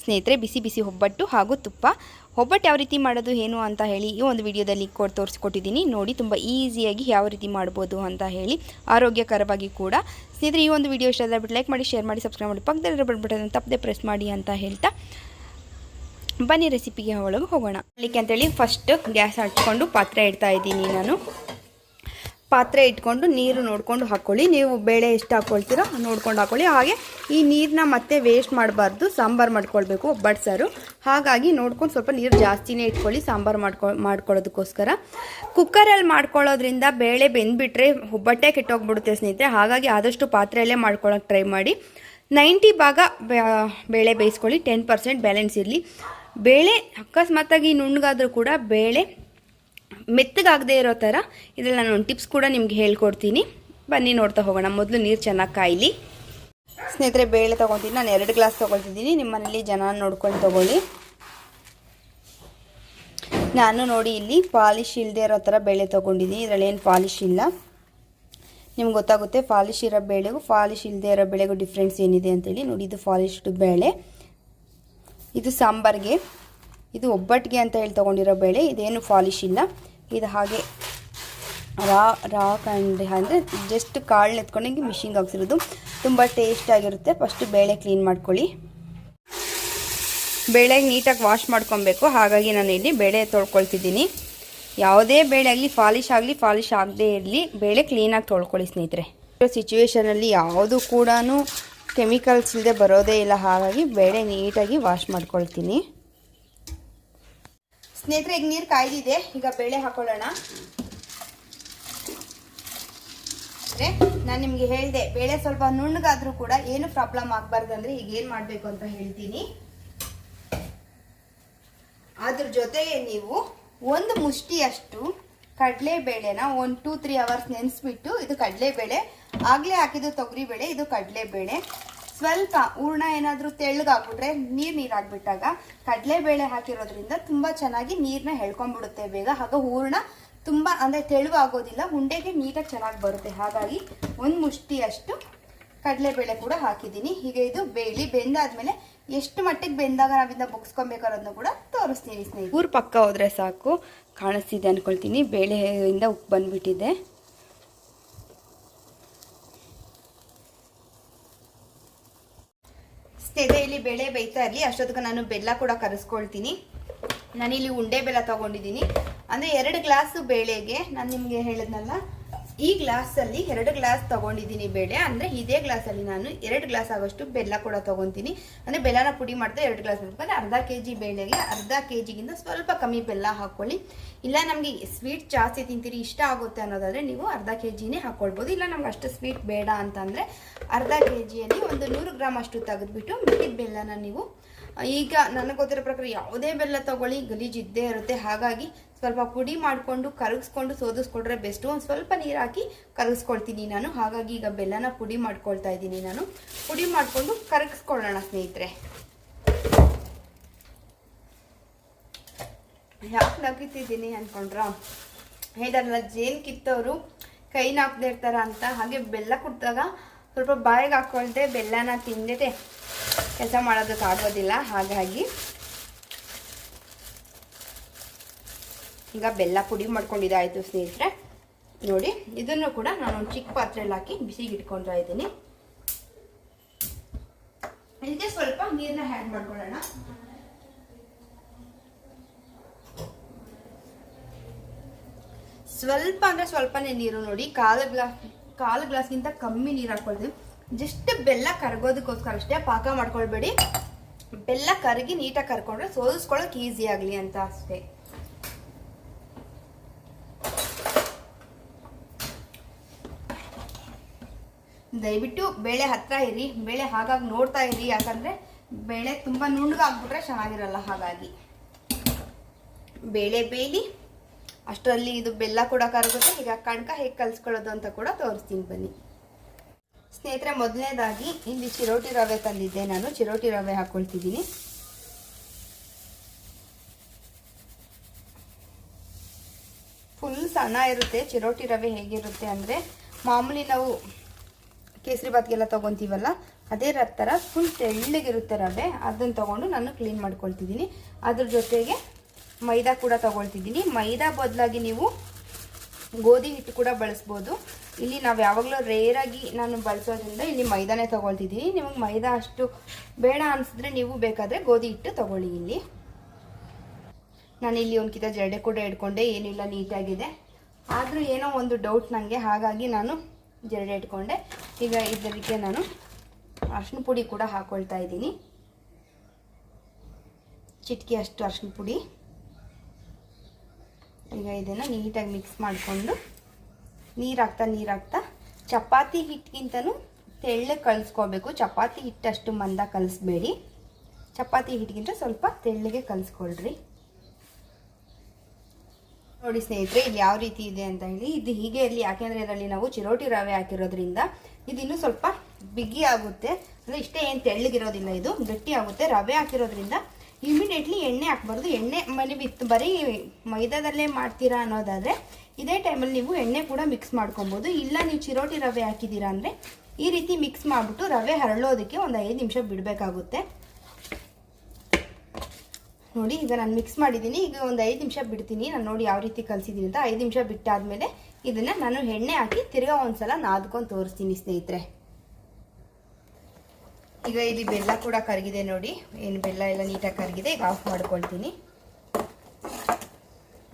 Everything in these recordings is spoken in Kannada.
ಸ್ನೇಹಿತರೆ ಬಿಸಿ ಬಿಸಿ ಒಬ್ಬಟ್ಟು ಹಾಗೂ ತುಪ್ಪ. ಒಬ್ಬಟ್ಟು ಯಾವ ರೀತಿ ಮಾಡೋದು ಏನು ಅಂತ ಹೇಳಿ ಈ ಒಂದು ವಿಡಿಯೋದಲ್ಲಿ ತೋರಿಸ್ಕೊಟ್ಟಿದ್ದೀನಿ ನೋಡಿ. ತುಂಬ ಈಸಿಯಾಗಿ ಯಾವ ರೀತಿ ಮಾಡ್ಬೋದು ಅಂತ ಹೇಳಿ, ಆರೋಗ್ಯಕರವಾಗಿ ಕೂಡ. ಸ್ನೇಹಿತರೆ ಈ ಒಂದು ವಿಡಿಯೋ ಇಷ್ಟ ಆದರೆ ಬಿಟ್ಟು ಲೈಕ್ ಮಾಡಿ, ಶೇರ್ ಮಾಡಿ, ಸಬ್ಸ್ಕ್ರೈಬ್ ಮಾಡಿ, ಪಕ್ಕದಲ್ಲಿರೋ ಬಟನ್ ತಪ್ಪದೆ ಪ್ರೆಸ್ ಮಾಡಿ ಅಂತ ಹೇಳ್ತಾ ಬನ್ನಿ ರೆಸಿಪಿಗೆ ಒಳಗೆ ಹೋಗೋಣ. ಅದಕ್ಕೆ ಅಂತೇಳಿ ಫಸ್ಟ್ ಗ್ಯಾಸ್ ಹಚ್ಕೊಂಡು ಪಾತ್ರೆ ಇಡ್ತಾ ಇದ್ದೀನಿ ನಾನು. ಪಾತ್ರೆ ಇಟ್ಕೊಂಡು ನೀರು ನೋಡ್ಕೊಂಡು ಹಾಕ್ಕೊಳ್ಳಿ. ನೀವು ಬೇಳೆ ಎಷ್ಟು ಹಾಕ್ಕೊಳ್ತೀರೋ ನೋಡ್ಕೊಂಡು ಹಾಕ್ಕೊಳ್ಳಿ. ಹಾಗೆ ಈ ನೀರನ್ನ ಮತ್ತೆ ವೇಸ್ಟ್ ಮಾಡಬಾರ್ದು, ಸಾಂಬಾರು ಮಾಡ್ಕೊಳ್ಬೇಕು ಒಬ್ಬಟ್ಟು ಸಾರು. ಹಾಗಾಗಿ ನೋಡ್ಕೊಂಡು ಸ್ವಲ್ಪ ನೀರು ಜಾಸ್ತಿನೇ ಇಟ್ಕೊಳ್ಳಿ ಸಾಂಬಾರು ಮಾಡ್ಕೊಳ್ಳೋದಕ್ಕೋಸ್ಕರ. ಕುಕ್ಕರಲ್ಲಿ ಮಾಡ್ಕೊಳ್ಳೋದ್ರಿಂದ ಬೇಳೆ ಬೆಂದುಬಿಟ್ರೆ ಒಬ್ಬಟ್ಟೆ ಕೆಟ್ಟೋಗ್ಬಿಡುತ್ತೆ ಸ್ನೇಹಿತರೆ. ಹಾಗಾಗಿ ಆದಷ್ಟು ಪಾತ್ರೆಯಲ್ಲೇ ಮಾಡ್ಕೊಳ್ಳೋಕೆ ಟ್ರೈ ಮಾಡಿ. 90 ಭಾಗ ಬೇಳೆ ಬೇಯಿಸ್ಕೊಳ್ಳಿ, 10% ಬ್ಯಾಲೆನ್ಸ್ ಇರಲಿ. ಬೇಳೆ ಅಕಸ್ಮಾತಾಗಿ ನುಣ್ಣಗಾದರೂ ಕೂಡ ಬೇಳೆ ಮೆತ್ತಗಾಗದೇ ಇರೋ ಥರ ಇದರಲ್ಲಿ ನಾನು ಒಂದು ಟಿಪ್ಸ್ ಕೂಡ ನಿಮ್ಗೆ ಹೇಳ್ಕೊಡ್ತೀನಿ. ಬನ್ನಿ ನೋಡ್ತಾ ಹೋಗೋಣ. ಮೊದಲು ನೀರು ಚೆನ್ನಾಗಿ ಕಾಯಲಿ. ಸ್ನೇಹಿತರೆ ಬೇಳೆ ತೊಗೊತೀನಿ, ನಾನು 2 ಗ್ಲಾಸ್ ತೊಗೊಳ್ತಿದ್ದೀನಿ. ನಿಮ್ಮ ಮನೇಲಿ ಜನ ನೋಡ್ಕೊಂಡು ತೊಗೊಳ್ಳಿ. ನಾನು ನೋಡಿ ಇಲ್ಲಿ ಪಾಲಿಶ್ ಇಲ್ಲದೆ ಇರೋ ಥರ ಬೇಳೆ ತೊಗೊಂಡಿದ್ದೀನಿ. ಇದರಲ್ಲಿ ಏನು ಪಾಲಿಶ್ ಇಲ್ಲ. ನಿಮ್ಗೆ ಗೊತ್ತಾಗುತ್ತೆ ಪಾಲಿಶ್ ಇರೋ ಬೇಳೆಗೂ ಪಾಲಿಶ್ ಇಲ್ಲದೆ ಇರೋ ಬೇಳೆಗೂ ಡಿಫ್ರೆನ್ಸ್ ಏನಿದೆ ಅಂತೇಳಿ. ನೋಡಿ ಇದು ಪಾಲಿಶ್ಡ್ ಬೇಳೆ, ಇದು ಸಾಂಬಾರಿಗೆ, ಇದು ಒಬ್ಬಟ್ಟಿಗೆ ಅಂತ ಹೇಳಿ ತೊಗೊಂಡಿರೋ ಬೇಳೆ. ಇದೇನು ಪಾಲಿಶ್ ಇಲ್ಲ. ಇದು ಹಾಗೆ ರಾ ಅಂದರೆ ಜಸ್ಟ್ ಕಾಳನ್ನ ಎತ್ಕೊಂಡು ಹಿಂಗೆ ಮಿಷಿನ್ಗೆ ಹಾಕ್ಸಿರೋದು. ತುಂಬ ಟೇಸ್ಟಾಗಿರುತ್ತೆ. ಫಸ್ಟ್ ಬೇಳೆ ಕ್ಲೀನ್ ಮಾಡ್ಕೊಳ್ಳಿ. ಬೇಳೆಗೆ ನೀಟಾಗಿ ವಾಶ್ ಮಾಡ್ಕೊಬೇಕು. ಹಾಗಾಗಿ ನಾನು ಇಲ್ಲಿ ಬೇಳೆ ತೊಳ್ಕೊಳ್ತಿದ್ದೀನಿ. ಯಾವುದೇ ಬೇಳೆ ಆಗಲಿ ಪಾಲಿಶ್ ಆಗಲಿ ಪಾಲಿಶ್ ಆಗದೇ ಇರಲಿ, ಬೇಳೆ ಕ್ಲೀನಾಗಿ ತೊಳ್ಕೊಳ್ಳಿ ಸ್ನೇಹಿತರೆ. ಸಿಚುವೇಷನಲ್ಲಿ ಯಾವುದು ಕೂಡ ಕೆಮಿಕಲ್ಸ್ ಇಲ್ಲದೆ ಬರೋದೇ ಇಲ್ಲ. ಹಾಗಾಗಿ ಬೇಳೆ ನೀಟಾಗಿ ವಾಶ್ ಮಾಡ್ಕೊಳ್ತೀನಿ. ಸ್ನೇಹಿತರೆ ಈಗ ನೀರು ಕಾಯ್ದಿದೆ. ಈಗ ಬೇಳೆ ಹಾಕೊಳ್ಳೋಣ. ನಾನು ನಿಮಗೆ ಹೇಳಿದೆ ಬೇಳೆ ಸ್ವಲ್ಪ ನುಣ್ಣಗಾದ್ರೂ ಕೂಡ ಏನು ಪ್ರಾಬ್ಲಮ್ ಆಗಬಾರ್ದಂದ್ರೆ ಈಗ ಏನು ಮಾಡಬೇಕು ಅಂತ ಹೇಳ್ತೀನಿ. ಅದ್ರ ಜೊತೆಗೆ ನೀವು ಒಂದು ಮುಷ್ಟಿಯಷ್ಟು ಕಡಲೆಬೇಳೆನ 1-2-3 ಅವರ್ಸ್ ನೆನೆಸ್ಬಿಟ್ಟು, ಇದು ಕಡಲೆಬೇಳೆ ಆಗಲೇ ಹಾಕಿದ್ದು ತೊಗರಿಬೇಳೆ, ಇದು ಕಡಲೆಬೇಳೆ. ಸ್ವಲ್ಪ ಹೂರ್ಣ ಏನಾದರೂ ತೆಳ್ಳಗಾಗ್ಬಿಟ್ರೆ ನೀರಾಗ್ಬಿಟ್ಟಾಗ ಕಡಲೆಬೇಳೆ ಹಾಕಿರೋದ್ರಿಂದ ತುಂಬ ಚೆನ್ನಾಗಿ ನೀರನ್ನ ಎಳ್ಕೊಂಡ್ಬಿಡುತ್ತೆ ಬೇಗ. ಆಗ ಹೂರ್ಣ ತುಂಬ ಅಂದರೆ ತೆಳುವಾಗೋದಿಲ್ಲ, ಉಂಡೆಗೆ ನೀಟಾಗಿ ಚೆನ್ನಾಗಿ ಬರುತ್ತೆ. ಹಾಗಾಗಿ ಒಂದು ಮುಷ್ಟಿಯಷ್ಟು ಕಡಲೆಬೇಳೆ ಕೂಡ ಹಾಕಿದ್ದೀನಿ. ಈಗ ಇದು ಬೇಳೆ ಬೆಂದಾದ್ಮೇಲೆ ಎಷ್ಟು ಮಟ್ಟಿಗೆ ಬೆಂದಾಗ ನಾವಿಂದ ಬಗ್ಸ್ಕೊಬೇಕಾರೋದನ್ನ ಕೂಡ ತೋರಿಸ್ತೀನಿ ಸ್ನೇಹಿತರೆ. ಊರು ಪಕ್ಕ ಹೋದ್ರೆ ಸಾಕು. ಕಾಣಿಸ್ತಿದೆ ಅನ್ಕೊಳ್ತೀನಿ. ಬೇಳೆಯಿಂದ ಉಪ್ಪು ಬಂದ್ಬಿಟ್ಟಿದೆ. ಇಲ್ಲಿ ಬೇಳೆ ಬೇಯ್ತಾ ಇರಲಿ. ಅಷ್ಟೊತ್ತಿಗೆ ನಾನು ಬೆಲ್ಲ ಕೂಡ ಕರೆಸ್ಕೊಳ್ತೀನಿ. ನಾನಿಲ್ಲಿ ಉಂಡೆ ಬೆಲ್ಲ ತಗೊಂಡಿದ್ದೀನಿ. ಅಂದರೆ 2 ಗ್ಲಾಸ್ ಬೇಳೆಗೆ ನಾನು ನಿಮಗೆ ಹೇಳಿದ್ನಲ್ಲ, ಈ ಗ್ಲಾಸಲ್ಲಿ 2 ಗ್ಲಾಸ್ ತಗೊಂಡಿದ್ದೀನಿ ಬೇಳೆ. ಅಂದರೆ ಇದೇ ಗ್ಲಾಸಲ್ಲಿ ನಾನು 2 ಗ್ಲಾಸ್ ಆಗೋಷ್ಟು ಬೆಲ್ಲ ಕೂಡ ತಗೊತೀನಿ. ಅಂದರೆ ಬೆಲ್ಲನ ಪುಡಿ ಮಾಡಿದ್ರೆ 2 ಗ್ಲಾಸ್ ಅಂದರೆ ಅರ್ಧ kg ಬೇಳೆಗೆ ಅರ್ಧ kgಗಿಂತ ಸ್ವಲ್ಪ ಕಮ್ಮಿ ಬೆಲ್ಲ ಹಾಕ್ಕೊಳ್ಳಿ. ಇಲ್ಲ ನಮಗೆ ಸ್ವೀಟ್ ಜಾಸ್ತಿ ತಿಂತೀರಿ, ಇಷ್ಟ ಆಗುತ್ತೆ ಅನ್ನೋದಾದರೆ ನೀವು ಅರ್ಧ kgನೇ ಹಾಕ್ಕೊಳ್ಬೋದು. ಇಲ್ಲ ನಮ್ಗೆ ಅಷ್ಟು ಸ್ವೀಟ್ ಬೇಡ ಅಂತಂದರೆ ಅರ್ಧ kgಯಲ್ಲಿ ಒಂದು 100 ಗ್ರಾಮ್ ಅಷ್ಟು ತೆಗೆದುಬಿಟ್ಟು ಮಿಕ್ಕಿದ ಬೆಲ್ಲನ ನೀವು, ಈಗ ನನಗೆ ಗೊತ್ತಿರೋ ಪ್ರಕಾರ ಯಾವುದೇ ಬೆಲ್ಲ ತಗೊಳ್ಳಿ ಗಲೀಜು ಇದ್ದೇ ಇರುತ್ತೆ. ಹಾಗಾಗಿ ಸ್ವಲ್ಪ ಪುಡಿ ಮಾಡಿಕೊಂಡು ಕರಗಿಸ್ಕೊಂಡು ಸೋದಿಸ್ಕೊಂಡ್ರೆ ಬೆಸ್ಟು. ಒಂದು ಸ್ವಲ್ಪ ನೀರು ಹಾಕಿ ಕರಗಿಸ್ಕೊಳ್ತೀನಿ ನಾನು. ಹಾಗಾಗಿ ಈಗ ಬೆಲ್ಲನ ಪುಡಿ ಮಾಡ್ಕೊಳ್ತಾ ಇದ್ದೀನಿ ನಾನು. ಪುಡಿ ಮಾಡಿಕೊಂಡು ಕರಗಿಸ್ಕೊಳ್ಳೋಣ ಸ್ನೇಹಿತರೆ. ಯಾಕೆ ನಗಿತಿದ್ದೀನಿ ಅಂದ್ಕೊಂಡ್ರ? ಹೇಳಲ್ಲ ಜೇನು ಕಿತ್ತವರು ಕೈನ ಹಾಕ್ದೇ ಇರ್ತಾರ ಅಂತ. ಹಾಗೆ ಬೆಲ್ಲ ಕುಟ್ಟಾಗ ಸ್ವಲ್ಪ ಬಾಯಿಗೆ ಹಾಕ್ಕೊಳ್ದೆ ಬೆಲ್ಲನ ತಿಂದಿದೆ ಕೆಲಸ ಮಾಡೋದಕ್ಕಾಗೋದಿಲ್ಲ. ಹಾಗಾಗಿ ಈಗ ಬೆಲ್ಲ ಪುಡಿ ಮಾಡ್ಕೊಂಡಿದ್ದಾಯಿತು ಸ್ನೇಹಿತರೆ. ನೋಡಿ ಇದನ್ನು ಕೂಡ ನಾನು ಒಂದು ಚಿಕ್ಕ ಪಾತ್ರೆಯಲ್ಲಿ ಹಾಕಿ ಬಿಸಿಗೆ ಇಟ್ಕೊಳ್ತಾ ಇದ್ದೀನಿ. ಇದಕ್ಕೆ ಸ್ವಲ್ಪ ನೀರನ್ನ ಆ್ಯಡ್ ಮಾಡ್ಕೊಳ್ಳೋಣ. ಸ್ವಲ್ಪ ಅಂದರೆ ಸ್ವಲ್ಪನೇ ನೀರು. ನೋಡಿ ಕಾಲು ಗ್ಲಾಸ್ಗಿಂತ ಕಮ್ಮಿ ನೀರು ಹಾಕ್ಕೊಳ್ತೀವಿ. ಜಸ್ಟ್ ಬೆಲ್ಲ ಕರಗೋದಕ್ಕೋಸ್ಕರ ಅಷ್ಟೇ, ಪಾಕ ಮಾಡ್ಕೊಳ್ಬೇಡಿ. ಬೆಲ್ಲ ಕರಗಿ ನೀಟಾಗಿ ಕರ್ಕೊಂಡ್ರೆ ಸೋದಿಸ್ಕೊಳ್ಳೋಕೆ ಈಸಿ ಆಗಲಿ ಅಂತ ಅಷ್ಟೇ. ದಯವಿಟ್ಟು ಬೇಳೆ ಹತ್ರ ಇರಿ, ಬೇಳೆ ಹಾಗಾಗಿ ನೋಡ್ತಾ ಇರಿ. ಯಾಕಂದರೆ ಬೇಳೆ ತುಂಬ ನುಣ್ಣಗಾಗ್ಬಿಟ್ರೆ ಚೆನ್ನಾಗಿರಲ್ಲ. ಹಾಗಾಗಿ ಬೇಳೆ ಬೇಯಲಿ ಅಷ್ಟರಲ್ಲಿ ಇದು ಬೆಲ್ಲ ಕೂಡ ಕರಗುತ್ತೆ. ಈಗ ಕಣಕ ಹೇಗೆ ಕಲಿಸ್ಕೊಳ್ಳೋದು ಅಂತ ಕೂಡ ತೋರಿಸ್ತೀನಿ ಬನ್ನಿ ಸ್ನೇಹಿತರೆ. ಮೊದಲನೇದಾಗಿ ಇಲ್ಲಿ ಚಿರೋಟಿ ರವೆ ತಂದಿದ್ದೆ ನಾನು. ಚಿರೋಟಿ ರವೆ ಹಾಕ್ಕೊಳ್ತಿದ್ದೀನಿ. ಫುಲ್ ಸಣ್ಣ ಇರುತ್ತೆ ಚಿರೋಟಿ ರವೆ. ಹೇಗಿರುತ್ತೆ ಅಂದರೆ ಮಾಮೂಲಿ ನಾವು ಕೇಸರಿ ಬಾತ್ಗೆಲ್ಲ ತೊಗೊತೀವಲ್ಲ ಅದೇ ಥರ ಫುಲ್ ತೆಳ್ಳಗಿರುತ್ತೆ ರವೆ, ಅದನ್ನು ತೊಗೊಂಡು ನಾನು ಕ್ಲೀನ್ ಮಾಡ್ಕೊಳ್ತಿದ್ದೀನಿ. ಅದ್ರ ಜೊತೆಗೆ ಮೈದಾ ಕೂಡ ತೊಗೊಳ್ತಿದ್ದೀನಿ. ಮೈದಾ ಬದಲಾಗಿ ನೀವು ಗೋಧಿ ಹಿಟ್ಟು ಕೂಡ ಬಳಸ್ಬೋದು. ಇಲ್ಲಿ ನಾವು ಯಾವಾಗಲೂ ರೇರಾಗಿ ನಾನು ಬಳಸೋದ್ರಿಂದ ಇಲ್ಲಿ ಮೈದಾನೇ ತೊಗೊಳ್ತಿದ್ದೀನಿ. ನಿಮಗೆ ಮೈದಾ ಅಷ್ಟು ಬೇಡ ಅನಿಸಿದ್ರೆ ನೀವು ಬೇಕಾದರೆ ಗೋಧಿ ಹಿಟ್ಟು ತೊಗೊಳ್ಳಿ. ಇಲ್ಲಿ ನಾನಿಲ್ಲಿ ಒಂದು ಕಿತ ಜರಡೆ ಕೂಡ ಇಟ್ಕೊಂಡೆ, ಏನಿಲ್ಲ ನೀಟಾಗಿದೆ. ಆದರೂ ಏನೋ ಒಂದು ಡೌಟ್ ನನಗೆ, ಹಾಗಾಗಿ ನಾನು ಜರಡೆ ಇಟ್ಕೊಂಡೆ. ಈಗ ಇದಕ್ಕೆ ನಾನು ಅರಿಶಿನ ಪುಡಿ ಕೂಡ ಹಾಕ್ಕೊಳ್ತಾ ಇದ್ದೀನಿ. ಚಿಟಿಕೆ ಅಷ್ಟು ಅರಿಶಿನ ಪುಡಿ. ಈಗ ಇದನ್ನು ನೀಟಾಗಿ ಮಿಕ್ಸ್ ಮಾಡಿಕೊಂಡು ನೀರು ಹಾಕ್ತಾ ಚಪಾತಿ ಹಿಟ್ಟಿಗಿಂತನೂ ತೆಳ್ಳಗೆ ಕಲಿಸ್ಕೋಬೇಕು. ಚಪಾತಿ ಹಿಟ್ಟಷ್ಟು ಮಂದ ಕಲಿಸ್ಬೇಡಿ, ಚಪಾತಿ ಹಿಟ್ಟಿಗಿಂತ ಸ್ವಲ್ಪ ತೆಳ್ಳಗೆ ಕಲಿಸ್ಕೊಳ್ರಿ. ನೋಡಿ ಸ್ನೇಹಿತರೆ, ಇಲ್ಲಿ ಯಾವ ರೀತಿ ಇದೆ ಅಂತ ಹೇಳಿ. ಇದು ಹೀಗೆ ಇರಲಿ, ಯಾಕೆಂದರೆ ಇದರಲ್ಲಿ ನಾವು ಚಿರೋಟಿ ರವೆ ಹಾಕಿರೋದ್ರಿಂದ ಇದು ಇನ್ನೂ ಸ್ವಲ್ಪ ಬಿಗಿ ಆಗುತ್ತೆ. ಅಂದರೆ ಇಷ್ಟೇ ಏನು ತೆಳ್ಳಗಿರೋದಿಲ್ಲ, ಇದು ಗಟ್ಟಿ ಆಗುತ್ತೆ. ರವೆ ಹಾಕಿರೋದ್ರಿಂದ ಇಮಿಡಿಯೇಟ್ಲಿ ಎಣ್ಣೆ ಹಾಕ್ಬಾರ್ದು. ಎಣ್ಣೆ ಬರೀ ಮೈದಾದಲ್ಲೇ ಮಾಡ್ತೀರಾ ಅನ್ನೋದಾದರೆ ಇದೇ ಟೈಮಲ್ಲಿ ನೀವು ಎಣ್ಣೆ ಕೂಡ ಮಿಕ್ಸ್ ಮಾಡ್ಕೊಬೋದು. ಇಲ್ಲ ನೀವು ಚಿರೋಟಿ ರವೆ ಹಾಕಿದ್ದೀರಾ ಅಂದರೆ ಈ ರೀತಿ ಮಿಕ್ಸ್ ಮಾಡಿಬಿಟ್ಟು ರವೆ ಹರಳೋದಕ್ಕೆ ಒಂದು 5 ನಿಮಿಷ ಬಿಡಬೇಕಾಗುತ್ತೆ. ನೋಡಿ, ಈಗ ನಾನು ಮಿಕ್ಸ್ ಮಾಡಿದ್ದೀನಿ. ಈಗ ಒಂದು 5 ನಿಮಿಷ ಬಿಡ್ತೀನಿ. ನಾನು ನೋಡಿ ಯಾವ ರೀತಿ ಕಲಿಸಿದ್ದೀನಿ ಅಂತ. 5 ನಿಮಿಷ ಬಿಟ್ಟಾದಮೇಲೆ ಇದನ್ನು ನಾನು ಎಣ್ಣೆ ಹಾಕಿ ತಿರ್ಗಾ ಒಂದ್ಸಲ ನಾದ್ಕೊಂಡು ತೋರಿಸ್ತೀನಿ ಸ್ನೇಹಿತರೆ. ಈಗ ಇಲ್ಲಿ ಬೆಲ್ಲ ಕೂಡ ಕರಗಿದೆ ನೋಡಿ, ಏನು ಬೆಲ್ಲ ಎಲ್ಲ ನೀಟಾಗಿ ಕರಗಿದೆ. ಈಗ ಆಫ್ ಮಾಡ್ಕೊಳ್ತೀನಿ.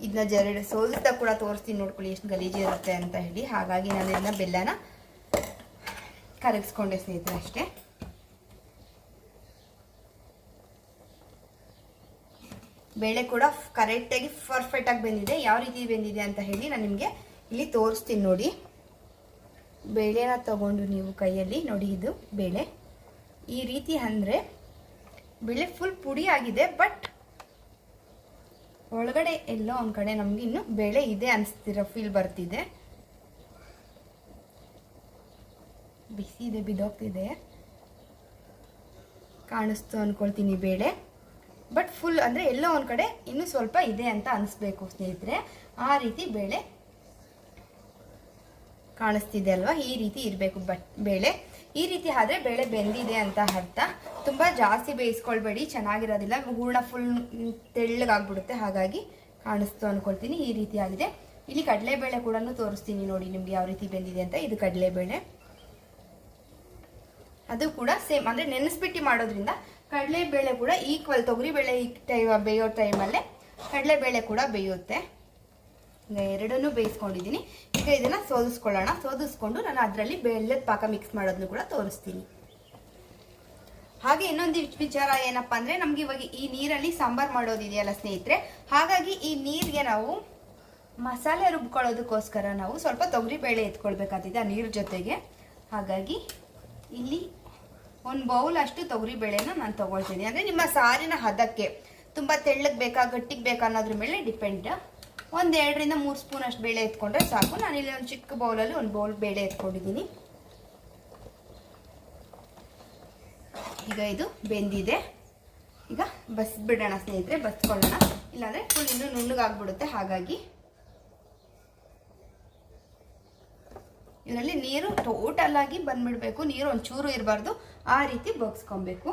ಇದನ್ನ ಜರಡೆ ಸೋಲ್ತಾ ಕೂಡ ತೋರಿಸ್ತೀನಿ, ನೋಡ್ಕೊಳ್ಳಿ ಎಷ್ಟು ಗಲೀಜು ಇರುತ್ತೆ ಅಂತ ಹೇಳಿ. ಹಾಗಾಗಿ ನಾನು ಇದನ್ನ ಬೆಲ್ಲನ ಕರಗಿಸ್ಕೊಂಡೆ ಸ್ನೇಹಿತರೆ, ಅಷ್ಟೇ. ಬೇಳೆ ಕೂಡ ಕರೆಕ್ಟಾಗಿ ಪರ್ಫೆಕ್ಟಾಗಿ ಬೆಂದಿದೆ. ಯಾವ ರೀತಿ ಬೆಂದಿದೆ ಅಂತ ಹೇಳಿ ನಾನು ನಿಮಗೆ ಇಲ್ಲಿ ತೋರಿಸ್ತೀನಿ ನೋಡಿ. ಬೇಳೆನ ತಗೊಂಡು ನೀವು ಕೈಯಲ್ಲಿ ನೋಡಿ, ಇದು ಬೇಳೆ ಈ ರೀತಿ ಅಂದರೆ ಬೇಳೆ ಫುಲ್ ಪುಡಿ ಆಗಿದೆ, ಬಟ್ ಒಳಗಡೆ ಎಲ್ಲೋ ಒಂದು ಕಡೆ ನಮ್ಗೆ ಇನ್ನು ಬೇಳೆ ಇದೆ ಅನಿಸ್ತಿರೋ ಫೀಲ್ ಬರ್ತಿದೆ. ಬಿಸಿ ಇದೆ, ಬಿದೋಗ್ತಿದೆ, ಕಾಣಿಸ್ತು ಅಂದ್ಕೊಳ್ತೀನಿ ಬೇಳೆ. ಬಟ್ ಫುಲ್ ಅಂದರೆ ಎಲ್ಲೋ ಒಂದು ಕಡೆ ಇನ್ನೂ ಸ್ವಲ್ಪ ಇದೆ ಅಂತ ಅನಿಸ್ಬೇಕು ಸ್ನೇಹಿತರೆ. ಆ ರೀತಿ ಬೇಳೆ ಕಾಣಿಸ್ತಿದೆ ಅಲ್ವಾ, ಈ ರೀತಿ ಇರಬೇಕು ಬೇಳೆ. ಈ ರೀತಿ ಆದರೆ ಬೇಳೆ ಬೆಂದಿದೆ ಅಂತ ಅರ್ಥ. ತುಂಬ ಜಾಸ್ತಿ ಬೇಯಿಸ್ಕೊಳ್ಬೇಡಿ, ಚೆನ್ನಾಗಿರೋದಿಲ್ಲ. ಹೂರ್ಣ ಫುಲ್ ತೆಳ್ಳಗಾಗ್ಬಿಡುತ್ತೆ. ಹಾಗಾಗಿ ಕಾಣಿಸ್ತು ಅಂದ್ಕೊಳ್ತೀನಿ. ಈ ರೀತಿ ಆಗಿದೆ. ಇಲ್ಲಿ ಕಡಲೆಬೇಳೆ ಕೂಡ ತೋರಿಸ್ತೀನಿ ನೋಡಿ ನಿಮಗೆ ಯಾವ ರೀತಿ ಬೆಂದಿದೆ ಅಂತ. ಇದು ಕಡಲೆಬೇಳೆ, ಅದು ಕೂಡ ಸೇಮ್, ಅಂದರೆ ನೆನೆಸ್ಬಿಟ್ಟು ಮಾಡೋದ್ರಿಂದ ಕಡಲೆಬೇಳೆ ಕೂಡ ಈಕ್ವಲ್. ತೊಗರಿಬೇಳೆ ಬೇಯೋ ಟೈಮಲ್ಲೇ ಕಡಲೆಬೇಳೆ ಕೂಡ ಬೇಯುತ್ತೆ. ಈಗ ಎರಡನ್ನೂ ಬೇಯಿಸ್ಕೊಂಡಿದ್ದೀನಿ. ಈಗ ಇದನ್ನು ಸೋದಿಸ್ಕೊಳ್ಳೋಣ. ಸೋದಿಸ್ಕೊಂಡು ನಾನು ಅದರಲ್ಲಿ ಬೆಲ್ಲದ ಪಾಕ ಮಿಕ್ಸ್ ಮಾಡೋದನ್ನು ಕೂಡ ತೋರಿಸ್ತೀನಿ. ಹಾಗೆ ಇನ್ನೊಂದು ವಿಚಾರ ಏನಪ್ಪ ಅಂದರೆ, ನಮ್ಗೆ ಇವಾಗ ಈ ನೀರಲ್ಲಿ ಸಾಂಬಾರು ಮಾಡೋದಿದೆಯಲ್ಲ ಸ್ನೇಹಿತರೆ, ಹಾಗಾಗಿ ಈ ನೀರಿಗೆ ನಾವು ಮಸಾಲೆ ರುಬ್ಕೊಳ್ಳೋದಕ್ಕೋಸ್ಕರ ನಾವು ಸ್ವಲ್ಪ ತೊಗರಿಬೇಳೆ ಎತ್ಕೊಳ್ಬೇಕಾಗ್ತಿದೆ ಆ ನೀರು ಜೊತೆಗೆ. ಹಾಗಾಗಿ ಇಲ್ಲಿ ಒಂದು ಬೌಲ್ ಅಷ್ಟು ತೊಗರಿಬೇಳೆನ ನಾನು ತೊಗೊಳ್ತೀನಿ. ಅಂದರೆ ನಿಮ್ಮ ಸಾರಿನ ಹದಕ್ಕೆ ತುಂಬ ತೆಳ್ಳಗೆ ಬೇಕಾ ಗಟ್ಟಿಗೆ ಬೇಕಾ ಅನ್ನೋದ್ರ ಮೇಲೆ ಡಿಪೆಂಡ್. ಒಂದು 2 ರಿಂದ 3 ಸ್ಪೂನ್ ಅಷ್ಟು ಬೇಳೆ ಎತ್ಕೊಂಡ್ರೆ ಸಾಕು. ನಾನಿಲ್ಲಿ ಒಂದು ಚಿಕ್ಕ ಬೌಲಲ್ಲಿ ಒಂದು ಬೌಲ್ ಬೇಳೆ ಎತ್ಕೊಂಡಿದ್ದೀನಿ. ಈಗ ಇದು ಬೆಂದಿದೆ. ಈಗ ಬಸ್ಬಿಡೋಣ ಸ್ನೇಹಿತರೆ, ಬಸ್ಕೊಳ್ಳೋಣ. ಇಲ್ಲಾಂದರೆ ಫುಲ್ ಇನ್ನೂ ನುಣ್ಣಗಾಗ್ಬಿಡುತ್ತೆ. ಹಾಗಾಗಿ ಇದರಲ್ಲಿ ನೀರು ಟೋಟಲ್ ಆಗಿ ಬಂದ್ಬಿಡ್ಬೇಕು. ನೀರು ಒಂಚೂರು ಇರಬಾರ್ದು, ಆ ರೀತಿ ಬಗ್ಸ್ಕೊಬೇಕು.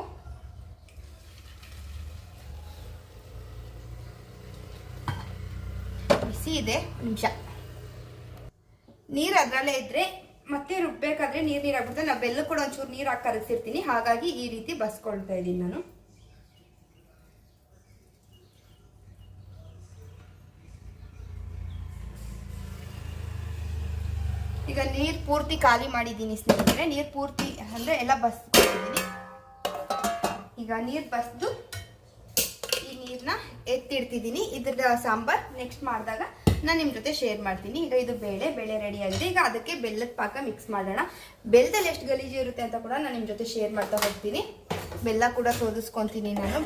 ಬಿಸಿ ಇದೆ, ನಿಮಿಷ. ನೀರು ಅದರಲ್ಲೇ ಇದ್ರೆ ಮತ್ತೆ ರುಬ್ಬೇಕಾದ್ರೆ ನೀರಾಗ್ಬಿಡುತ್ತೆ. ನಾವು ಬೆಲ್ಲ ಕೂಡ ಒಂಚೂರು ನೀರು ಹಾಕಿ ಕರಗಿಸಿರ್ತೀನಿ. ಹಾಗಾಗಿ ಈ ರೀತಿ ಬಸ್ಕೊಳ್ತಾ ಇದ್ದೀನಿ ನಾನು. ಈಗ ನೀರು ಪೂರ್ತಿ ಖಾಲಿ ಮಾಡಿದ್ದೀನಿ ಸ್ನೇಹಿತರೆ. ನೀರು ಪೂರ್ತಿ ಅಂದರೆ ಎಲ್ಲ ಬಸ್ಕೊಂಡಿದ್ದೀನಿ. ಈಗ ನೀರು ಬಸ್ದು ಈ ನೀರನ್ನ ಎತ್ತಿಡ್ತಿದ್ದೀನಿ. ಇದ್ರ ಸಾಂಬಾರ್ ನೆಕ್ಸ್ಟ್ ಮಾಡಿದಾಗ ನಾನು ನಿಮ್ಮ ಜೊತೆ ಶೇರ್ ಮಾಡ್ತೀನಿ. ಈಗ ಇದು ಬೇಳೆ ರೆಡಿ ಆಗಿದೆ. ಈಗ ಅದಕ್ಕೆ ಬೆಲ್ಲದ ಪಾಕ ಮಿಕ್ಸ್ ಮಾಡೋಣ. ಬೆಲ್ಲದಲ್ಲಿ ಎಷ್ಟು ಗಲೀಜು ಇರುತ್ತೆ ಅಂತ ಕೂಡ ನಾನು ನಿಮ್ಮ ಜೊತೆ ಶೇರ್ ಮಾಡ್ತಾ ಹೋಗ್ತೀನಿ. ಬೆಲ್ಲ ಕೂಡ ಸೋದಿಸ್ಕೊತೀನಿ ನಾನು.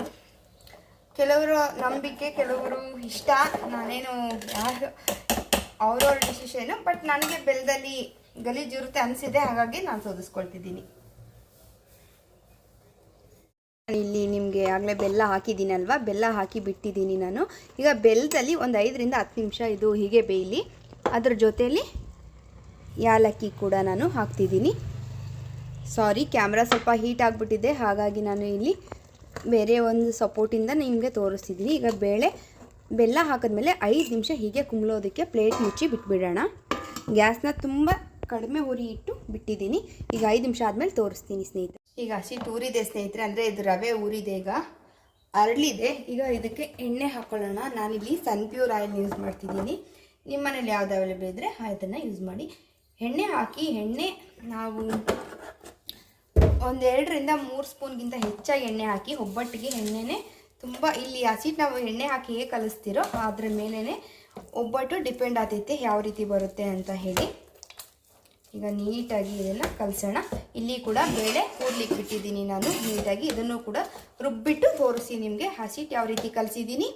ಕೆಲವರು ನಂಬಿಕೆ, ಕೆಲವರು ಇಷ್ಟ. ನಾನೇನು ಯಾರು ಅವ್ರವ್ರ ಡಿಸಿಷನು. ಬಟ್ ನನಗೆ ಬೆಲ್ಲದಲ್ಲಿ ಗಲೀಜು ಇರುತ್ತೆ ಅನಿಸಿದೆ, ಹಾಗಾಗಿ ನಾನು ಸೋದಿಸ್ಕೊಳ್ತಿದ್ದೀನಿ. ಇಲ್ಲಿ ನಿಮಗೆ ಆಗಲೇ ಬೆಲ್ಲ ಹಾಕಿದ್ದೀನಲ್ವ, ಬೆಲ್ಲ ಹಾಕಿ ಬಿಟ್ಟಿದ್ದೀನಿ ನಾನು. ಈಗ ಬೆಲ್ಲದಲ್ಲಿ ಒಂದು 5 ರಿಂದ 10 ನಿಮಿಷ ಇದು ಹೀಗೆ ಬೇಯಲಿ. ಅದ್ರ ಜೊತೆಯಲ್ಲಿ ಯಾಲಕ್ಕಿ ಕೂಡ ನಾನು ಹಾಕ್ತಿದ್ದೀನಿ. ಸಾರಿ, ಕ್ಯಾಮ್ರಾ ಸ್ವಲ್ಪ ಹೀಟ್ ಆಗಿಬಿಟ್ಟಿದೆ, ಹಾಗಾಗಿ ನಾನು ಇಲ್ಲಿ ಬೇರೆ ಒಂದು ಸಪೋರ್ಟಿಂದ ನಿಮಗೆ ತೋರಿಸ್ತಿದ್ದೀನಿ. ಈಗ ಬೆಲ್ಲ ಹಾಕಿದ್ಮೇಲೆ 5 ನಿಮಿಷ ಹೀಗೆ ಕುಮ್ಲೋದಕ್ಕೆ ಪ್ಲೇಟ್ ಮುಚ್ಚಿ ಬಿಟ್ಬಿಡೋಣ. ಗ್ಯಾಸ್ನ ತುಂಬ ಕಡಿಮೆ ಉರಿ ಇಟ್ಟು ಬಿಟ್ಟಿದ್ದೀನಿ. ಈಗ 5 ನಿಮಿಷ ಆದಮೇಲೆ ತೋರಿಸ್ತೀನಿ ಸ್ನೇಹಿತರೆ. ಈಗ ಹಸಿ ಊರಿದೆ ಸ್ನೇಹಿತರೆ, ಅಂದರೆ ಇದು ರವೆ ಊರಿದೆ, ಈಗ ಅರಳಿದೆ. ಈಗ ಇದಕ್ಕೆ ಎಣ್ಣೆ ಹಾಕೊಳ್ಳೋಣ. ನಾನಿಲ್ಲಿ ಸನ್ಪ್ಯೂರ್ ಆಯಿಲ್ ಯೂಸ್ ಮಾಡ್ತಿದ್ದೀನಿ. ನಿಮ್ಮ ಮನೇಲಿ ಯಾವ್ದು ಅವೈಲೇಬಲ್ ಇದ್ದರೆ ಅದನ್ನು ಯೂಸ್ ಮಾಡಿ. ಎಣ್ಣೆ ಹಾಕಿ, ಎಣ್ಣೆ ನಾವು 1-2-3 ಸ್ಪೂನ್ಗಿಂತ ಹೆಚ್ಚಾಗಿ ಎಣ್ಣೆ ಹಾಕಿ, ಒಬ್ಬಟ್ಟಿಗೆ ಎಣ್ಣೆನೇ ತುಂಬ, ಇಲ್ಲಿ ಹಸಿಟ್ಟು ನಾವು ಎಣ್ಣೆ ಹಾಕಿ ಹೇಗೆ ಕಲಿಸ್ತಿರೋ ಅದ್ರ ಮೇಲೇ ಒಬ್ಬಟ್ಟು ಡಿಪೆಂಡ್ ಆಗ್ತೈತೆ ಯಾವ ರೀತಿ ಬರುತ್ತೆ ಅಂತ ಹೇಳಿ. ಈಗ ನೀಟಾಗಿ ಇದನ್ನು ಕಲಸೋಣ. ಇಲ್ಲಿ ಕೂಡ ಬೇಳೆ ಕೂಡ್ಲಿಕ್ಕೆ ಬಿಟ್ಟಿದ್ದೀನಿ ನಾನು ನೀಟಾಗಿ. ಇದನ್ನು ಕೂಡ ರುಬ್ಬಿಟ್ಟು ತೋರಿಸಿ ನಿಮಗೆ ಹಸಿಟ್ಟು ಯಾವ ರೀತಿ ಕಲಿಸಿದ್ದೀನಿ,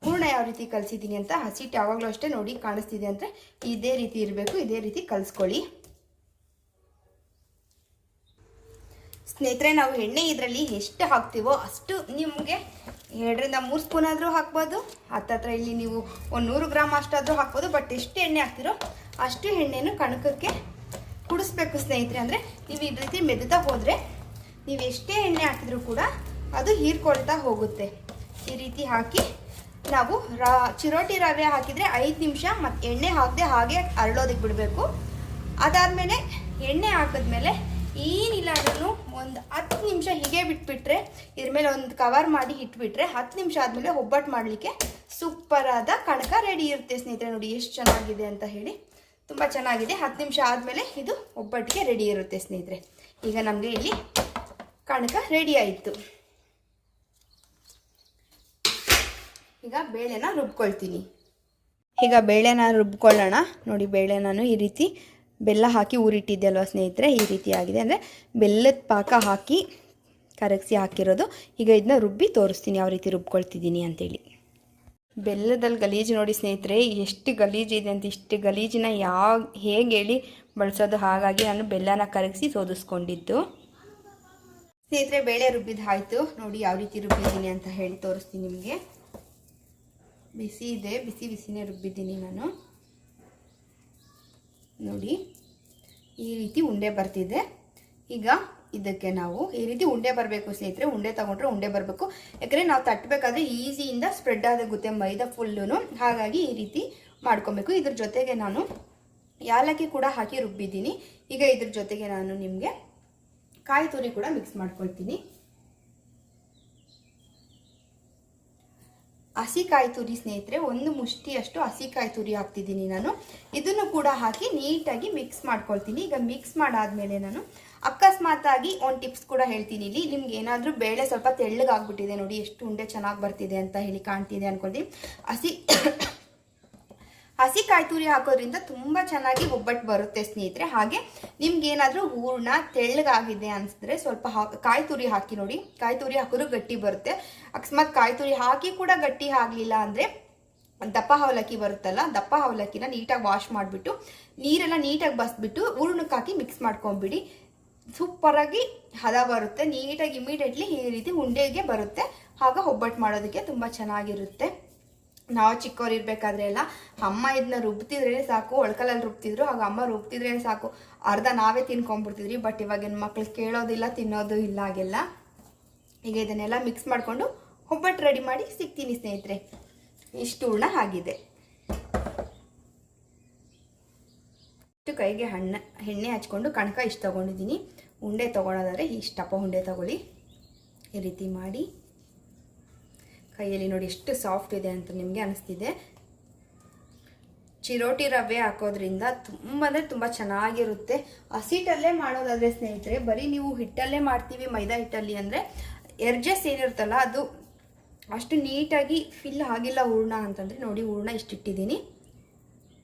ಹೂರ್ಣ ಯಾವ ರೀತಿ ಕಲಿಸಿದ್ದೀನಿ ಅಂತ. ಹಸಿಟ್ಟು ಯಾವಾಗಲೂ ಅಷ್ಟೇ ನೋಡಿ ಕಾಣಿಸ್ತಿದೆ ಅಂದರೆ ಇದೇ ರೀತಿ ಇರಬೇಕು, ಇದೇ ರೀತಿ ಕಲಿಸ್ಕೊಳ್ಳಿ ಸ್ನೇಹಿತರೆ. ನಾವು ಎಣ್ಣೆ ಇದರಲ್ಲಿ ಎಷ್ಟು ಹಾಕ್ತೀವೋ ಅಷ್ಟು ನಿಮಗೆ 2-3 ಸ್ಪೂನ್ ಆದರೂ ಹಾಕ್ಬೋದು. ಹತ್ತತ್ರ ಇಲ್ಲಿ ನೀವು 100 ಗ್ರಾಮ್ ಅಷ್ಟಾದರೂ ಹಾಕ್ಬೋದು. ಬಟ್ ಎಷ್ಟು ಎಣ್ಣೆ ಹಾಕ್ತಿರೋ ಅಷ್ಟು ಎಣ್ಣೆನೂ ಕಣಕಕ್ಕೆ ಕುಡಿಸ್ಬೇಕು ಸ್ನೇಹಿತರೆ. ಅಂದರೆ ನೀವು ಈ ರೀತಿ ಮೆದುತ್ತಾ ಹೋದರೆ ನೀವು ಎಷ್ಟೇ ಎಣ್ಣೆ ಹಾಕಿದ್ರೂ ಕೂಡ ಅದು ಹೀರ್ಕೊಳ್ತಾ ಹೋಗುತ್ತೆ. ಈ ರೀತಿ ಹಾಕಿ ನಾವು ಚಿರೋಟಿ ರವೆ ಹಾಕಿದರೆ 5 ನಿಮಿಷ ಮತ್ತು ಎಣ್ಣೆ ಹಾಕದೆ ಹಾಗೆ ಅರಳೋದಕ್ಕೆ ಬಿಡಬೇಕು. ಅದಾದಮೇಲೆ ಎಣ್ಣೆ ಹಾಕಿದ್ಮೇಲೆ ಏನಿಲ್ಲ ಅಂದ್ರೂ ಒಂದು 10 ನಿಮಿಷ ಹೀಗೆ ಬಿಟ್ಬಿಟ್ರೆ, ಇದ್ರ ಮೇಲೆ ಒಂದು ಕವರ್ ಮಾಡಿ ಇಟ್ಬಿಟ್ರೆ 10 ನಿಮಿಷ ಆದಮೇಲೆ ಒಬ್ಬಟ್ಟು ಮಾಡಲಿಕ್ಕೆ ಸೂಪರಾದ ಕಣಕ ರೆಡಿ ಇರುತ್ತೆ ಸ್ನೇಹಿತರೆ. ನೋಡಿ ಎಷ್ಟು ಚೆನ್ನಾಗಿದೆ ಅಂತ ಹೇಳಿ, ತುಂಬ ಚೆನ್ನಾಗಿದೆ. 10 ನಿಮಿಷ ಆದಮೇಲೆ ಇದು ಒಬ್ಬಟ್ಟಿಗೆ ರೆಡಿ ಇರುತ್ತೆ ಸ್ನೇಹಿತರೆ. ಈಗ ನಮಗೆ ಇಲ್ಲಿ ಕಣಕ ರೆಡಿ ಆಯಿತು. ಈಗ ಬೇಳೆನ ರುಬ್ಕೊಳ್ತೀನಿ. ಈಗ ಬೇಳೆನ ರುಬ್ಕೊಳ್ಳೋಣ. ನೋಡಿ ಬೇಳೆ ನಾನು ಈ ರೀತಿ ಬೆಲ್ಲ ಹಾಕಿ ಊರಿಟ್ಟಿದ್ದೆ ಅಲ್ವಾ ಸ್ನೇಹಿತರೆ, ಈ ರೀತಿ ಆಗಿದೆ. ಅಂದರೆ ಬೆಲ್ಲದ ಪಾಕ ಹಾಕಿ ಕರಗಿಸಿ ಹಾಕಿರೋದು. ಈಗ ಇದನ್ನ ರುಬ್ಬಿ ತೋರಿಸ್ತೀನಿ ಯಾವ ರೀತಿ ರುಬ್ಕೊಳ್ತಿದ್ದೀನಿ ಅಂತೇಳಿ. ಬೆಲ್ಲದಲ್ಲಿ ಗಲೀಜು ನೋಡಿ ಸ್ನೇಹಿತರೆ, ಎಷ್ಟು ಗಲೀಜಿದೆ ಅಂತ. ಇಷ್ಟು ಗಲೀಜನ್ನ ಹೇಗೆ ಹೇಳಿ ಬಳಸೋದು, ಹಾಗಾಗಿ ನಾನು ಬೆಲ್ಲನ ಕರಗಿಸಿ ಸೋದಿಸ್ಕೊಂಡಿದ್ದು ಸ್ನೇಹಿತರೆ. ಬೇಳೆ ರುಬ್ಬಿದ್ದು ಆಯಿತು. ನೋಡಿ ಯಾವ ರೀತಿ ರುಬ್ಬಿದ್ದೀನಿ ಅಂತ ಹೇಳಿ ತೋರಿಸ್ತೀನಿ ನಿಮಗೆ. ಬಿಸಿ ಇದೆ, ಬಿಸಿನೇ ರುಬ್ಬಿದ್ದೀನಿ ನಾನು. ನೋಡಿ ಈ ರೀತಿ ಉಂಡೆ ಬರ್ತಿದೆ. ಈಗ ಇದಕ್ಕೆ ನಾವು ಈ ರೀತಿ ಉಂಡೆ ಬರಬೇಕು ಸ್ನೇಹಿತರೆ. ಉಂಡೆ ತಗೊಂಡ್ರೆ ಉಂಡೆ ಬರಬೇಕು, ಯಾಕಂದರೆ ನಾವು ತಟ್ಟಬೇಕಾದ್ರೆ ಈಸಿಯಿಂದ ಸ್ಪ್ರೆಡ್ ಆಗುತ್ತೆ ಮೈದಾ ಫುಲ್ಲೂ. ಹಾಗಾಗಿ ಈ ರೀತಿ ಮಾಡ್ಕೊಬೇಕು. ಇದ್ರ ಜೊತೆಗೆ ನಾನು ಯಾಲಕ್ಕಿ ಕೂಡ ಹಾಕಿ ರುಬ್ಬಿದ್ದೀನಿ. ಈಗ ಇದ್ರ ಜೊತೆಗೆ ನಾನು ನಿಮಗೆ ಕಾಯಿ ತುರಿ ಕೂಡ ಮಿಕ್ಸ್ ಮಾಡ್ಕೊಳ್ತೀನಿ. ಹಸಿಕಾಯಿ ತುರಿ ಸ್ನೇಹಿತರೆ, 1 ಮುಷ್ಟಿಯಷ್ಟು ಹಸಿಕಾಯಿ ತುರಿ ಹಾಕ್ತಿದ್ದೀನಿ ನಾನು. ಇದನ್ನು ಕೂಡ ಹಾಕಿ ನೀಟಾಗಿ ಮಿಕ್ಸ್ ಮಾಡ್ಕೊಳ್ತೀನಿ. ಈಗ ಮಿಕ್ಸ್ ಮಾಡಾದ್ಮೇಲೆ ನಾನು ಅಕಸ್ಮಾತಾಗಿ ಒಂದು ಟಿಪ್ಸ್ ಕೂಡ ಹೇಳ್ತೀನಿ. ಇಲ್ಲಿ ನಿಮ್ಗೆ ಏನಾದರೂ ಬೇಳೆ ಸ್ವಲ್ಪ ತೆಳ್ಳಗಾಗ್ಬಿಟ್ಟಿದೆ, ನೋಡಿ ಎಷ್ಟು ಉಂಡೆ ಚೆನ್ನಾಗಿ ಬರ್ತಿದೆ ಅಂತ ಹೇಳಿ ಕಾಣ್ತಿದೆ ಅನ್ಕೊಳ್ತೀನಿ. ಹಸಿ ಕಾಯಿ ತುರಿ ಹಾಕೋದ್ರಿಂದ ತುಂಬ ಚೆನ್ನಾಗಿ ಒಬ್ಬಟ್ಟು ಬರುತ್ತೆ ಸ್ನೇಹಿತರೆ. ಹಾಗೆ ನಿಮ್ಗೆ ಏನಾದರೂ ಹೂರ್ಣ ತೆಳ್ಳಗಾಗಿದೆ ಅನಿಸಿದ್ರೆ ಸ್ವಲ್ಪ ಕಾಯಿ ತುರಿ ಹಾಕಿ ನೋಡಿ. ಕಾಯಿ ತುರಿ ಹಾಕಿದ್ರು ಗಟ್ಟಿ ಬರುತ್ತೆ. ಅಕಸ್ಮಾತ್ ಕಾಯಿ ತುರಿ ಹಾಕಿ ಕೂಡ ಗಟ್ಟಿ ಆಗಲಿಲ್ಲ ಅಂದರೆ ದಪ್ಪ ಅವಲಕ್ಕಿ ಬರುತ್ತಲ್ಲ, ದಪ್ಪ ಅವಲಕ್ಕಿನ ನೀಟಾಗಿ ವಾಶ್ ಮಾಡಿಬಿಟ್ಟು ನೀರೆಲ್ಲ ನೀಟಾಗಿ ಬಸ್ಬಿಟ್ಟು ಹೂರ್ಣಕ್ಕೆ ಹಾಕಿ ಮಿಕ್ಸ್ ಮಾಡ್ಕೊಂಬಿಡಿ. ಸೂಪರಾಗಿ ಹದ ಬರುತ್ತೆ. ನೀಟಾಗಿ ಇಮಿಡಿಯೇಟ್ಲಿ ಈ ರೀತಿ ಉಂಡೆಗೆ ಬರುತ್ತೆ. ಆಗ ಒಬ್ಬಟ್ಟು ಮಾಡೋದಕ್ಕೆ ತುಂಬ ಚೆನ್ನಾಗಿರುತ್ತೆ. ನಾವು ಚಿಕ್ಕವ್ರು ಇರಬೇಕಾದ್ರೆ ಎಲ್ಲ ಅಮ್ಮ ಇದನ್ನ ರುಬ್ತಿದ್ರೆ ಸಾಕು, ಒಳ್ಕಲಲ್ಲಿ ರುಬ್ತಿದ್ರು. ಆಗ ಅಮ್ಮ ರುಬ್ತಿದ್ರೆ ಸಾಕು, ಅರ್ಧ ನಾವೇ ತಿನ್ಕೊಂಡ್ಬಿಡ್ತಿದ್ರಿ. ಬಟ್ ಇವಾಗಿನ ಮಕ್ಳು ಕೇಳೋದಿಲ್ಲ, ತಿನ್ನೋದು ಇಲ್ಲ ಹಾಗೆಲ್ಲ. ಈಗ ಇದನ್ನೆಲ್ಲ ಮಿಕ್ಸ್ ಮಾಡಿಕೊಂಡು ಒಬ್ಬಟ್ಟು ರೆಡಿ ಮಾಡಿ ಸಿಗ್ತೀನಿ ಸ್ನೇಹಿತರೆ. ಇಷ್ಟು ಹೂರ್ಣ ಆಗಿದೆ. ಇಷ್ಟು ಕೈಗೆ ಎಣ್ಣೆ ಹಚ್ಕೊಂಡು ಕಣಕ ಇಷ್ಟು ತೊಗೊಂಡಿದ್ದೀನಿ. ಉಂಡೆ ತೊಗೊಳೋದಾದ್ರೆ ಇಷ್ಟಪ್ಪ ಉಂಡೆ ತೊಗೊಳ್ಳಿ. ಈ ರೀತಿ ಮಾಡಿ ಕೈಯಲ್ಲಿ ನೋಡಿ ಎಷ್ಟು ಸಾಫ್ಟ್ ಇದೆ ಅಂತ ನಿಮಗೆ ಅನಿಸ್ತಿದೆ. ಚಿರೋಟಿ ರವೆ ಹಾಕೋದ್ರಿಂದ ತುಂಬ ಅಂದರೆ ತುಂಬ ಚೆನ್ನಾಗಿರುತ್ತೆ. ಹಸಿಟ್ಟಲ್ಲೇ ಮಾಡೋದಾದರೆ ಸ್ನೇಹಿತರೆ, ಬರೀ ನೀವು ಹಿಟ್ಟಲ್ಲೇ ಮಾಡ್ತೀವಿ ಮೈದಾ ಹಿಟ್ಟಲ್ಲಿ ಅಂದರೆ ಎರ್ಜಸ್ ಏನಿರುತ್ತಲ್ಲ ಅದು ಅಷ್ಟು ನೀಟಾಗಿ ಫಿಲ್ ಆಗಿಲ್ಲ ಹೂರ್ಣ ಅಂತಂದರೆ. ನೋಡಿ ಹೂರ್ಣ ಇಷ್ಟಿಟ್ಟಿದ್ದೀನಿ,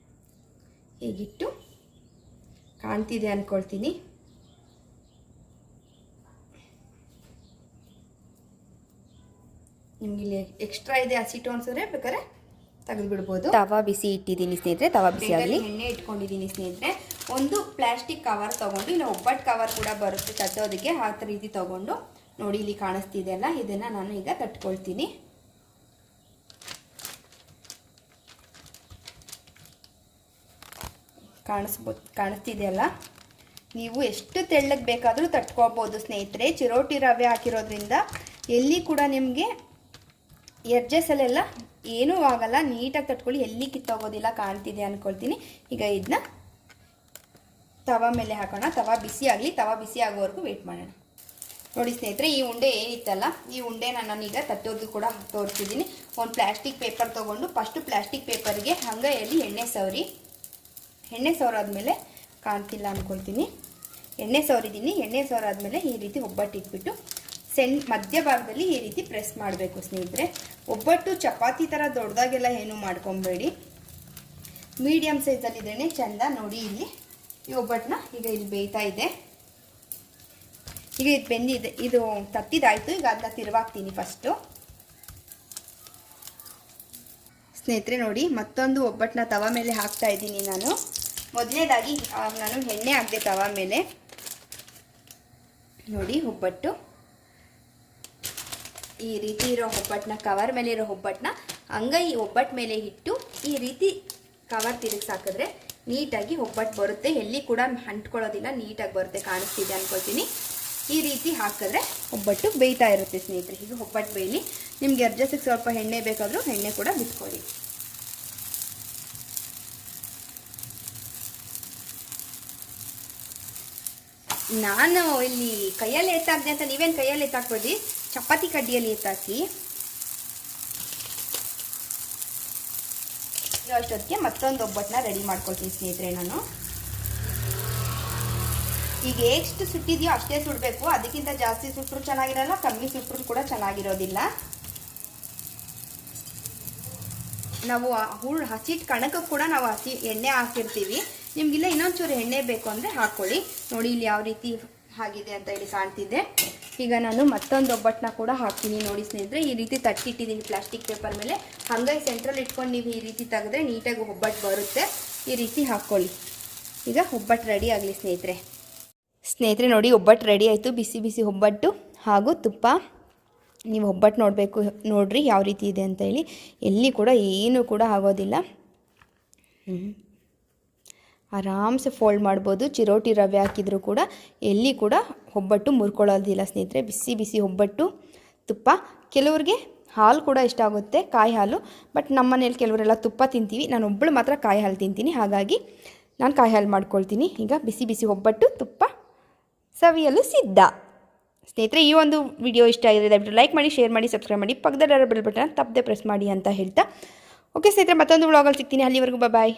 ಹೀಗಿಟ್ಟು ಕಾಣ್ತಿದೆ ಅಂದ್ಕೊಳ್ತೀನಿ. ನಿಮ್ಗೆ ಇಲ್ಲಿ ಎಕ್ಸ್ಟ್ರಾ ಇದೆ ಹಸಿಟ್ಟು ಅನ್ಸಿದ್ರೆ ಬೇಕಾದ್ರೆ ತೆಗೆದು ಬಿಡ್ಬೋದು. ತವಾ ಬಿಸಿ ಇಟ್ಟಿದ್ದೀನಿ ಸ್ನೇಹಿತರೆ, ತವಾ ಬಿಸಿ ಆಗಲಿ. ಎಣ್ಣೆ ಇಟ್ಕೊಂಡಿದ್ದೀನಿ ಸ್ನೇಹಿತರೆ. ಒಂದು ಪ್ಲಾಸ್ಟಿಕ್ ಕವರ್ ತೊಗೊಂಡು, ಇಲ್ಲ ಒಬ್ಬಟ್ಟು ಕವರ್ ಕೂಡ ಬರುತ್ತೆ ತಟ್ಟೋದಕ್ಕೆ, ಆ ರೀತಿ ತೊಗೊಂಡು ನೋಡಿ ಇಲ್ಲಿ ಕಾಣಿಸ್ತಿದೆಯಲ್ಲ, ಇದನ್ನು ನಾನು ಈಗ ತಟ್ಕೊಳ್ತೀನಿ. ಕಾಣಿಸ್ತಿದೆಯಲ್ಲ, ನೀವು ಎಷ್ಟು ತೆಳ್ಳಗೆ ಬೇಕಾದರೂ ತಟ್ಕೊಳ್ಬೋದು ಸ್ನೇಹಿತರೆ. ಚಿರೋಟಿ ರವೆ ಹಾಕಿರೋದ್ರಿಂದ ಎಲ್ಲಿ ಕೂಡ ನಿಮಗೆ ಎಡ್ಜಸ್ಸಲ್ಲೆಲ್ಲ ಏನೂ ಆಗಲ್ಲ, ನೀಟಾಗಿ ತಟ್ಕೊಳ್ಳಿ, ಎಲ್ಲಿ ಕಿತ್ತೋಗೋದಿಲ್ಲ. ಕಾಣ್ತಿದೆ ಅಂದ್ಕೊಳ್ತೀನಿ. ಈಗ ಇದನ್ನ ತವಾ ಮೇಲೆ ಹಾಕೋಣ. ತವಾ ಬಿಸಿ ಆಗಲಿ, ತವಾ ಬಿಸಿ ಆಗೋವರೆಗೂ ವೆಯ್ಟ್ ಮಾಡೋಣ. ನೋಡಿ ಸ್ನೇಹಿತರೆ, ಈ ಉಂಡೆ ಏನಿತ್ತಲ್ಲ, ಈ ಉಂಡೆನ ನಾನೀಗ ತಟ್ಟೋದು ಕೂಡ ತೋರಿಸಿದ್ದೀನಿ. ಒಂದು ಪ್ಲಾಸ್ಟಿಕ್ ಪೇಪರ್ ತೊಗೊಂಡು ಫಸ್ಟು ಪ್ಲಾಸ್ಟಿಕ್ ಪೇಪರ್ಗೆ ಹಂಗೆಯಲ್ಲಿ ಎಣ್ಣೆ ಸವರಾದ್ಮೇಲೆ ಕಾಣ್ತಿಲ್ಲ ಅಂದ್ಕೊಳ್ತೀನಿ, ಎಣ್ಣೆ ಸವರಿದ್ದೀನಿ. ಎಣ್ಣೆ ಸವರಾದ್ಮೇಲೆ ಈ ರೀತಿ ಒಬ್ಬಟ್ಟು ಇಟ್ಬಿಟ್ಟು ಮಧ್ಯಭಾಗದಲ್ಲಿ ಈ ರೀತಿ ಪ್ರೆಸ್ ಮಾಡಬೇಕು ಸ್ನೇಹಿತರೆ. ಒಬ್ಬಟ್ಟು ಚಪಾತಿ ಥರ ದೊಡ್ಡದಾಗೆಲ್ಲ ಏನೂ ಮಾಡ್ಕೊಬೇಡಿ, ಮೀಡಿಯಮ್ ಸೈಜಲ್ಲಿದ್ರೇ ಚೆಂದ. ನೋಡಿ ಇಲ್ಲಿ ಈ ಒಬ್ಬಟ್ಟನ್ನ ಈಗ ಇಲ್ಲಿ ಬೇಯ್ತಾ ಇದೆ. ಈಗ ಇದು ಬೆಂದಿದೆ, ಇದು ತಟ್ಟಿದಾಯಿತು. ಈಗ ಅದನ್ನ ತಿರುವಾಕ್ತೀನಿ ಫಸ್ಟು. ಸ್ನೇಹಿತರೆ ನೋಡಿ, ಮತ್ತೊಂದು ಒಬ್ಬಟ್ಟನ್ನ ತವಾ ಮೇಲೆ ಹಾಕ್ತಾ ಇದ್ದೀನಿ ನಾನು. ಮೊದಲನೇದಾಗಿ ನಾನು ಎಣ್ಣೆ ಹಾಕಿದೆ ತವಾ ಮೇಲೆ. ನೋಡಿ ಒಬ್ಬಟ್ಟು ಈ ರೀತಿ ಇರೋ ಒಬ್ಬಟ್ಟನ್ನ, ಕವರ್ ಮೇಲೆ ಇರೋ ಒಬ್ಬಟ್ಟನ್ನ ಹಂಗೆ ಈ ಒಬ್ಬಟ್ಟು ಮೇಲೆ ಇಟ್ಟು ಈ ರೀತಿ ಕವರ್ ತಿರುಗಿಸಿ ಹಾಕಿದ್ರೆ ನೀಟಾಗಿ ಒಬ್ಬಟ್ಟು ಬರುತ್ತೆ, ಎಲ್ಲಿ ಕೂಡ ಅಂಟ್ಕೊಳ್ಳೋದಿಲ್ಲ, ನೀಟಾಗಿ ಬರುತ್ತೆ. ಕಾಣಿಸ್ತಿದೆ ಅಂದ್ಕೊಳ್ತೀನಿ. ಈ ರೀತಿ ಹಾಕಿದ್ರೆ ಒಬ್ಬಟ್ಟು ಬೇಯ್ತಾ ಇರುತ್ತೆ ಸ್ನೇಹಿತರೆ. ಈಗ ಒಬ್ಬಟ್ಟು ಬೇಯಲಿ. ನಿಮ್ಗೆ ಅರ್ಜಸ್ಟಿಗೆ ಸ್ವಲ್ಪ ಎಣ್ಣೆ ಬೇಕಾದರೂ ಎಣ್ಣೆ ಕೂಡ ಬಿಟ್ಕೊಳ್ಳಿ. ನಾನು ಇಲ್ಲಿ ಕೈಯಲ್ಲಿ ಎತ್ತಾಕ್ದೆ ಅಂತ ನೀವೇನು ಕೈಯಲ್ಲಿ ಎತ್ತಾಕ್ಬೇಡಿ, ಚಪಾತಿ ಕಡ್ಡಿಯಲ್ಲಿ ಎತ್ತಾಕಿ. ಅಷ್ಟೊತ್ತಿಗೆ ಮತ್ತೊಂದು ಒಬ್ಬಟ್ಟನ್ನ ರೆಡಿ ಮಾಡ್ಕೊಳ್ತೀನಿ ಸ್ನೇಹಿತರೆ ನಾನು. ಈಗ ಎಷ್ಟು ಸುಟ್ಟಿದೆಯೋ ಅಷ್ಟೇ ಸುಡಬೇಕು, ಅದಕ್ಕಿಂತ ಜಾಸ್ತಿ ಸುಟ್ಟರು ಚೆನ್ನಾಗಿರಲ್ಲ, ಕಮ್ಮಿ ಸುಟ್ಟರು ಕೂಡ ಚೆನ್ನಾಗಿರೋದಿಲ್ಲ. ನಾವು ಹಸಿಟ್ಟು ಕಣಕಕ್ಕೆ ಕೂಡ ನಾವು ಎಣ್ಣೆ ಹಾಕಿರ್ತೀವಿ. ನಿಮಗಿಲ್ಲ ಇನ್ನೊಂಚೂರು ಎಣ್ಣೆ ಬೇಕು ಅಂದರೆ ಹಾಕ್ಕೊಳ್ಳಿ. ನೋಡಿ ಇಲ್ಲಿ ಯಾವ ರೀತಿ ಆಗಿದೆ ಅಂತ ಹೇಳಿ ಕಾಣ್ತಿದ್ದೆ. ಈಗ ನಾನು ಮತ್ತೊಂದು ಒಬ್ಬಟ್ಟನ್ನ ಕೂಡ ಹಾಕ್ತೀನಿ. ನೋಡಿ ಸ್ನೇಹಿತರೆ, ಈ ರೀತಿ ತಟ್ಟಿಟ್ಟಿದ್ದೀನಿ ಪ್ಲಾಸ್ಟಿಕ್ ಪೇಪರ್ ಮೇಲೆ. ಹಂಗಾಗಿ ಸೆಂಟ್ರಲ್ ಇಟ್ಕೊಂಡು ನೀವು ಈ ರೀತಿ ತೆಗೆದ್ರೆ ನೀಟಾಗಿ ಒಬ್ಬಟ್ಟು ಬರುತ್ತೆ. ಈ ರೀತಿ ಹಾಕ್ಕೊಳ್ಳಿ. ಈಗ ಒಬ್ಬಟ್ಟು ರೆಡಿ ಆಗಲಿ ಸ್ನೇಹಿತರೆ. ನೋಡಿ ಒಬ್ಬಟ್ಟು ರೆಡಿ ಆಯಿತು. ಬಿಸಿ ಬಿಸಿ ಒಬ್ಬಟ್ಟು ಹಾಗೂ ತುಪ್ಪ. ನೀವು ಒಬ್ಬಟ್ಟು ನೋಡ್ರಿ ಯಾವ ರೀತಿ ಇದೆ ಅಂತ ಹೇಳಿ. ಎಲ್ಲಿ ಕೂಡ ಏನೂ ಕೂಡ ಆಗೋದಿಲ್ಲ, ಆರಾಮ್ಸೆ ಫೋಲ್ಡ್ ಮಾಡ್ಬೋದು. ಚಿರೋಟಿ ರವೆ ಹಾಕಿದರೂ ಕೂಡ ಎಲ್ಲಿ ಕೂಡ ಒಬ್ಬಟ್ಟು ಮುರ್ಕೊಳ್ಳೋದಿಲ್ಲ ಸ್ನೇಹಿತರೆ. ಬಿಸಿ ಬಿಸಿ ಒಬ್ಬಟ್ಟು, ತುಪ್ಪ. ಕೆಲವ್ರಿಗೆ ಹಾಲು ಕೂಡ ಇಷ್ಟ ಆಗುತ್ತೆ, ಕಾಯಿ ಹಾಲು. ಬಟ್ ನಮ್ಮ ಮನೇಲಿ ಕೆಲವರೆಲ್ಲ ತುಪ್ಪ ತಿಂತೀವಿ, ನಾನು ಒಬ್ಬಳು ಮಾತ್ರ ಕಾಯಿ ಹಾಲು ತಿಂತೀನಿ, ಹಾಗಾಗಿ ನಾನು ಕಾಯಿ ಹಾಲು ಮಾಡ್ಕೊಳ್ತೀನಿ. ಈಗ ಬಿಸಿ ಬಿಸಿ ಒಬ್ಬಟ್ಟು, ತುಪ್ಪ ಸವಿಯಲು ಸಿದ್ಧ ಸ್ನೇಹಿತರೆ. ಈ ಒಂದು ವಿಡಿಯೋ ಇಷ್ಟ ಆಗಿದೆ ದಯವಿಟ್ಟು ಲೈಕ್ ಮಾಡಿ, ಶೇರ್ ಮಾಡಿ, ಸಬ್ಸ್ಕ್ರೈಬ್ ಮಾಡಿ, ಪಕ್ಕದಲ್ಲಿರೋ ಬೆಲ್ ಬಟನ್ ತಪ್ಪದೆ ಪ್ರೆಸ್ ಮಾಡಿ ಅಂತ ಹೇಳ್ತಾ ಓಕೆ ಸ್ನೇಹಿತರೆ, ಮತ್ತೊಂದು ವ್ಲಾಗಲ್ಲಿ ಸಿಗ್ತೀನಿ. ಅಲ್ಲಿವರೆಗೂ ಬಾಯ್.